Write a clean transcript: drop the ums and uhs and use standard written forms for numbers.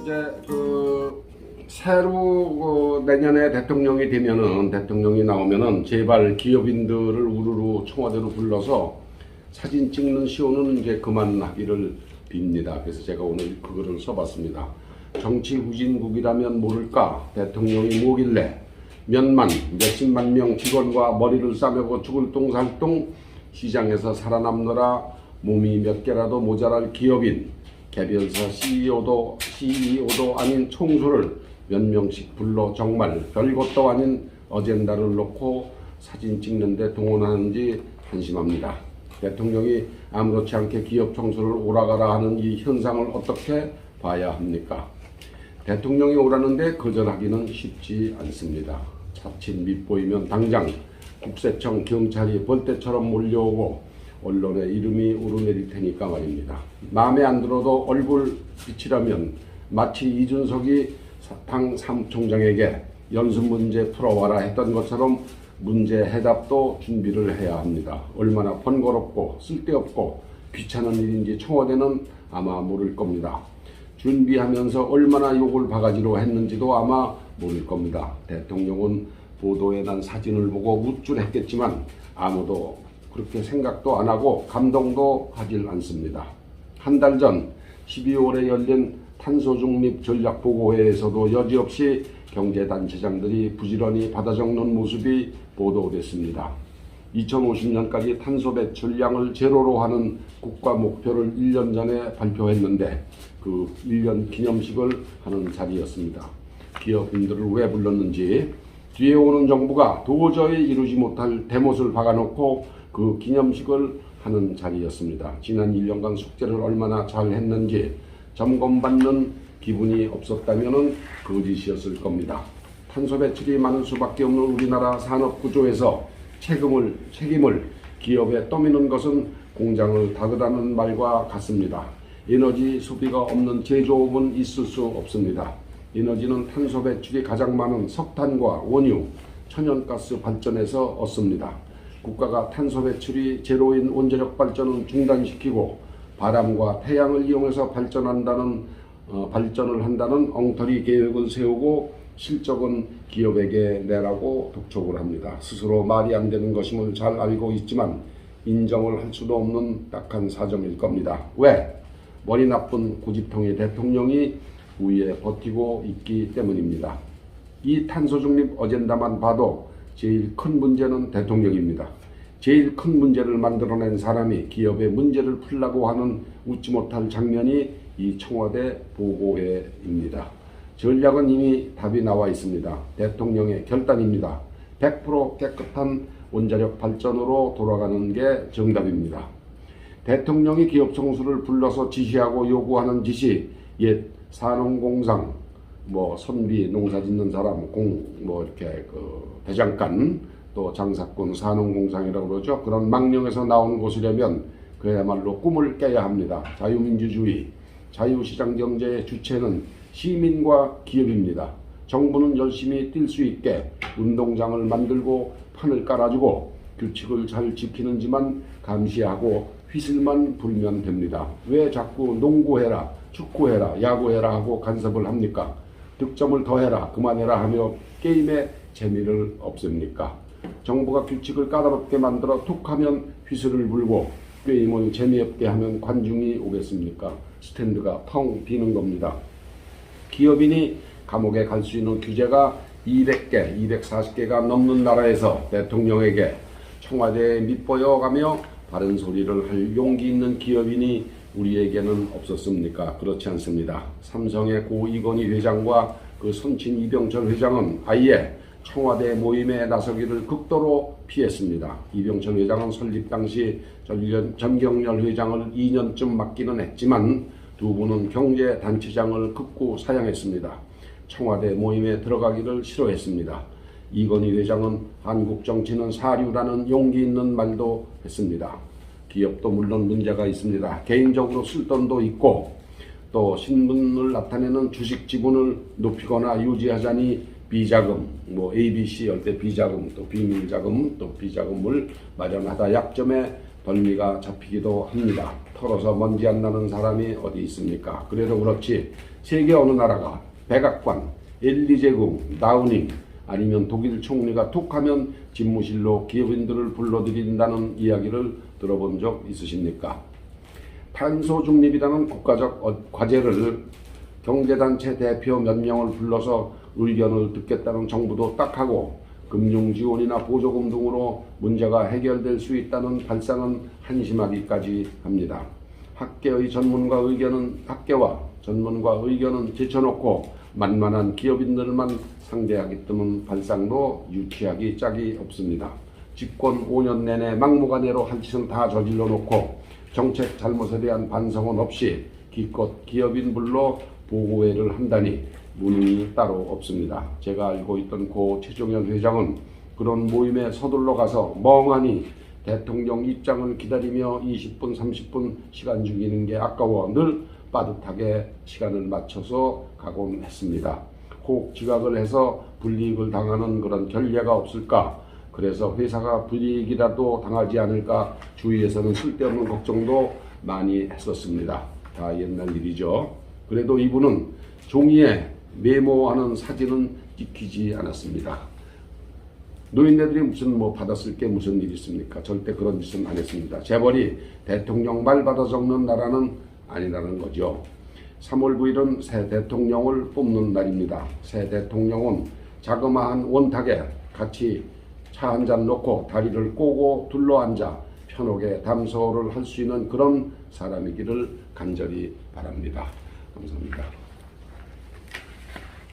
이제 새로 내년에 대통령이 되면은 대통령이 나오면은 제발 기업인들을 우르르 청와대로 불러서 사진 찍는 시호는 이제 그만하기를 빕니다. 그래서 제가 오늘 그거를 써봤습니다. 정치 후진국이라면 모를까? 대통령이 뭐길래 몇십만 명 직원과 머리를 싸매고 죽을 똥살똥 시장에서 살아남느라 몸이 몇 개라도 모자랄 기업인 개별사 CEO도 아닌 총수를 몇 명씩 불러 정말 별것도 아닌 어젠다를 놓고 사진 찍는데 동원하는지 한심합니다. 대통령이 아무렇지 않게 기업 총수를 오라가라 하는 이 현상을 어떻게 봐야 합니까? 대통령이 오라는데 거절하기는 쉽지 않습니다. 자칫 밉보이면 당장 국세청 경찰이 벌떼처럼 몰려오고 언론에 이름이 오르내릴 테니까 말입니다. 마음에 안 들어도 얼굴 빛이라면 마치 이준석이 당 사무총장에게 연습 문제 풀어와라 했던 것처럼 문제 해답도 준비를 해야 합니다. 얼마나 번거롭고 쓸데없고 귀찮은 일인지 청와대는 아마 모를 겁니다. 준비하면서 얼마나 욕을 바가지로 했는지도 아마 모를 겁니다. 대통령은 보도에 난 사진을 보고 우쭐했겠지만 아무도 그렇게 생각도 안 하고 감동도 하질 않습니다. 한 달 전 12월에 열린 탄소중립 전략보고회에서도 여지없이 경제단체장들이 부지런히 받아 적는 모습이 보도됐습니다. 2050년까지 탄소 배출량을 제로로 하는 국가 목표를 1년 전에 발표했는데 그 1년 기념식을 하는 자리였습니다. 기업인들을 왜 불렀는지 뒤에 오는 정부가 도저히 이루지 못할 대못을 박아놓고 그 기념식을 하는 자리였습니다. 지난 1년간 숙제를 얼마나 잘 했는지 점검받는 기분이 없었다면 거짓이었을 겁니다. 탄소 배출이 많을 수밖에 없는 우리나라 산업 구조에서 책임을 기업에 떠미는 것은 공장을 닫으라는 말과 같습니다. 에너지 소비가 없는 제조업은 있을 수 없습니다. 에너지는 탄소 배출이 가장 많은 석탄과 원유, 천연가스 발전에서 얻습니다. 국가가 탄소 배출이 제로인 원자력 발전은 중단시키고 바람과 태양을 이용해서 발전을 한다는 엉터리 계획을 세우고 실적은 기업에게 내라고 독촉을 합니다. 스스로 말이 안 되는 것임을 잘 알고 있지만 인정을 할 수도 없는 딱한 사정일 겁니다. 왜? 머리 나쁜 고집통의 대통령이 위에 버티고 있기 때문입니다. 이 탄소중립 어젠다만 봐도 제일 큰 문제는 대통령입니다. 제일 큰 문제를 만들어낸 사람이 기업의 문제를 풀라고 하는 웃지 못할 장면이 이 청와대 보고회입니다. 전략은 이미 답이 나와 있습니다. 대통령의 결단입니다. 100% 깨끗한 원자력 발전으로 돌아가는 게 정답입니다. 대통령이 기업 총수를 불러서 지시하고 요구하는 짓이 옛 산업공상, 선비 농사 짓는 사람, 이렇게 대장간, 또 장사꾼 산업공상이라고 그러죠. 그런 망령에서 나온 곳이라면 그야말로 꿈을 깨야 합니다. 자유민주주의, 자유시장 경제의 주체는 시민과 기업입니다. 정부는 열심히 뛸 수 있게 운동장을 만들고 판을 깔아주고 규칙을 잘 지키는지만 감시하고 휘슬만 불면 됩니다. 왜 자꾸 농구해라, 축구해라, 야구해라 하고 간섭을 합니까? 득점을 더해라, 그만해라 하며 게임의 재미를 없앱니까? 정부가 규칙을 까다롭게 만들어 툭 하면 휘슬을 불고 게임을 재미없게 하면 관중이 오겠습니까? 스탠드가 텅 비는 겁니다. 기업인이 감옥에 갈 수 있는 규제가 200개, 240개가 넘는 나라에서 대통령에게 청와대에 밑보여가며 바른 소리를 할 용기 있는 기업인이 우리에게는 없었습니까? 그렇지 않습니다. 삼성의 고 이건희 회장과 그 손친 이병철 회장은 아예 청와대 모임에 나서기를 극도로 피했습니다. 이병철 회장은 설립 당시 전경열 회장을 2년쯤 맡기는 했지만 두 분은 경제단체장을 극구 사양했습니다. 청와대 모임에 들어가기를 싫어했습니다. 이건희 회장은 한국 정치는 사류라는 용기 있는 말도 했습니다. 기업도 물론 문제가 있습니다. 개인적으로 쓸 돈도 있고 또 신분을 나타내는 주식 지분을 높이거나 유지하자니 비자금, ABC 할 때 비자금, 또 비밀자금, 또 비자금을 마련하다 약점에 벌미가 잡히기도 합니다. 털어서 먼지 안 나는 사람이 어디 있습니까? 그래도 그렇지 세계 어느 나라가 백악관, 엘리제궁, 다우닝 아니면 독일 총리가 툭하면 집무실로 기업인들을 불러들인다는 이야기를 들어본 적 있으십니까? 탄소 중립이라는 국가적 과제를 경제단체 대표 몇 명을 불러서 의견을 듣겠다는 정부도 딱하고 금융지원이나 보조금 등으로 문제가 해결될 수 있다는 발상은 한심하기까지 합니다. 학계와 전문가 의견은 제쳐놓고 만만한 기업인들만 상대하기 때문 발상도 유치하기 짝이 없습니다. 집권 5년 내내 막무가내로 할 짓은 다 저질러 놓고 정책 잘못에 대한 반성은 없이 기껏 기업인 불러 보고회를 한다니 무능이 따로 없습니다. 제가 알고 있던 고 최종현 회장은 그런 모임에 서둘러 가서 멍하니 대통령 입장을 기다리며 20분 30분 시간 죽이는 게 아까워 늘 빠듯하게 시간을 맞춰서 가곤 했습니다. 혹 지각을 해서 불이익을 당하는 그런 결례가 없을까, 그래서 회사가 불이익이라도 당하지 않을까 주위에서는 쓸데없는 걱정도 많이 했었습니다. 다 옛날 일이죠. 그래도 이분은 종이에 메모하는 사진은 찍히지 않았습니다. 노인네들이 무슨 받았을 게 무슨 일이 있습니까? 절대 그런 짓은 안 했습니다. 재벌이 대통령 말 받아 적는 나라는 아니라는 거죠. 3월 9일은 새 대통령을 뽑는 날입니다. 새 대통령은 자그마한 원탁에 같이 차 한 잔 놓고 다리를 꼬고 둘러앉아 편하게 담소를 할 수 있는 그런 사람이기를 간절히 바랍니다. 감사합니다.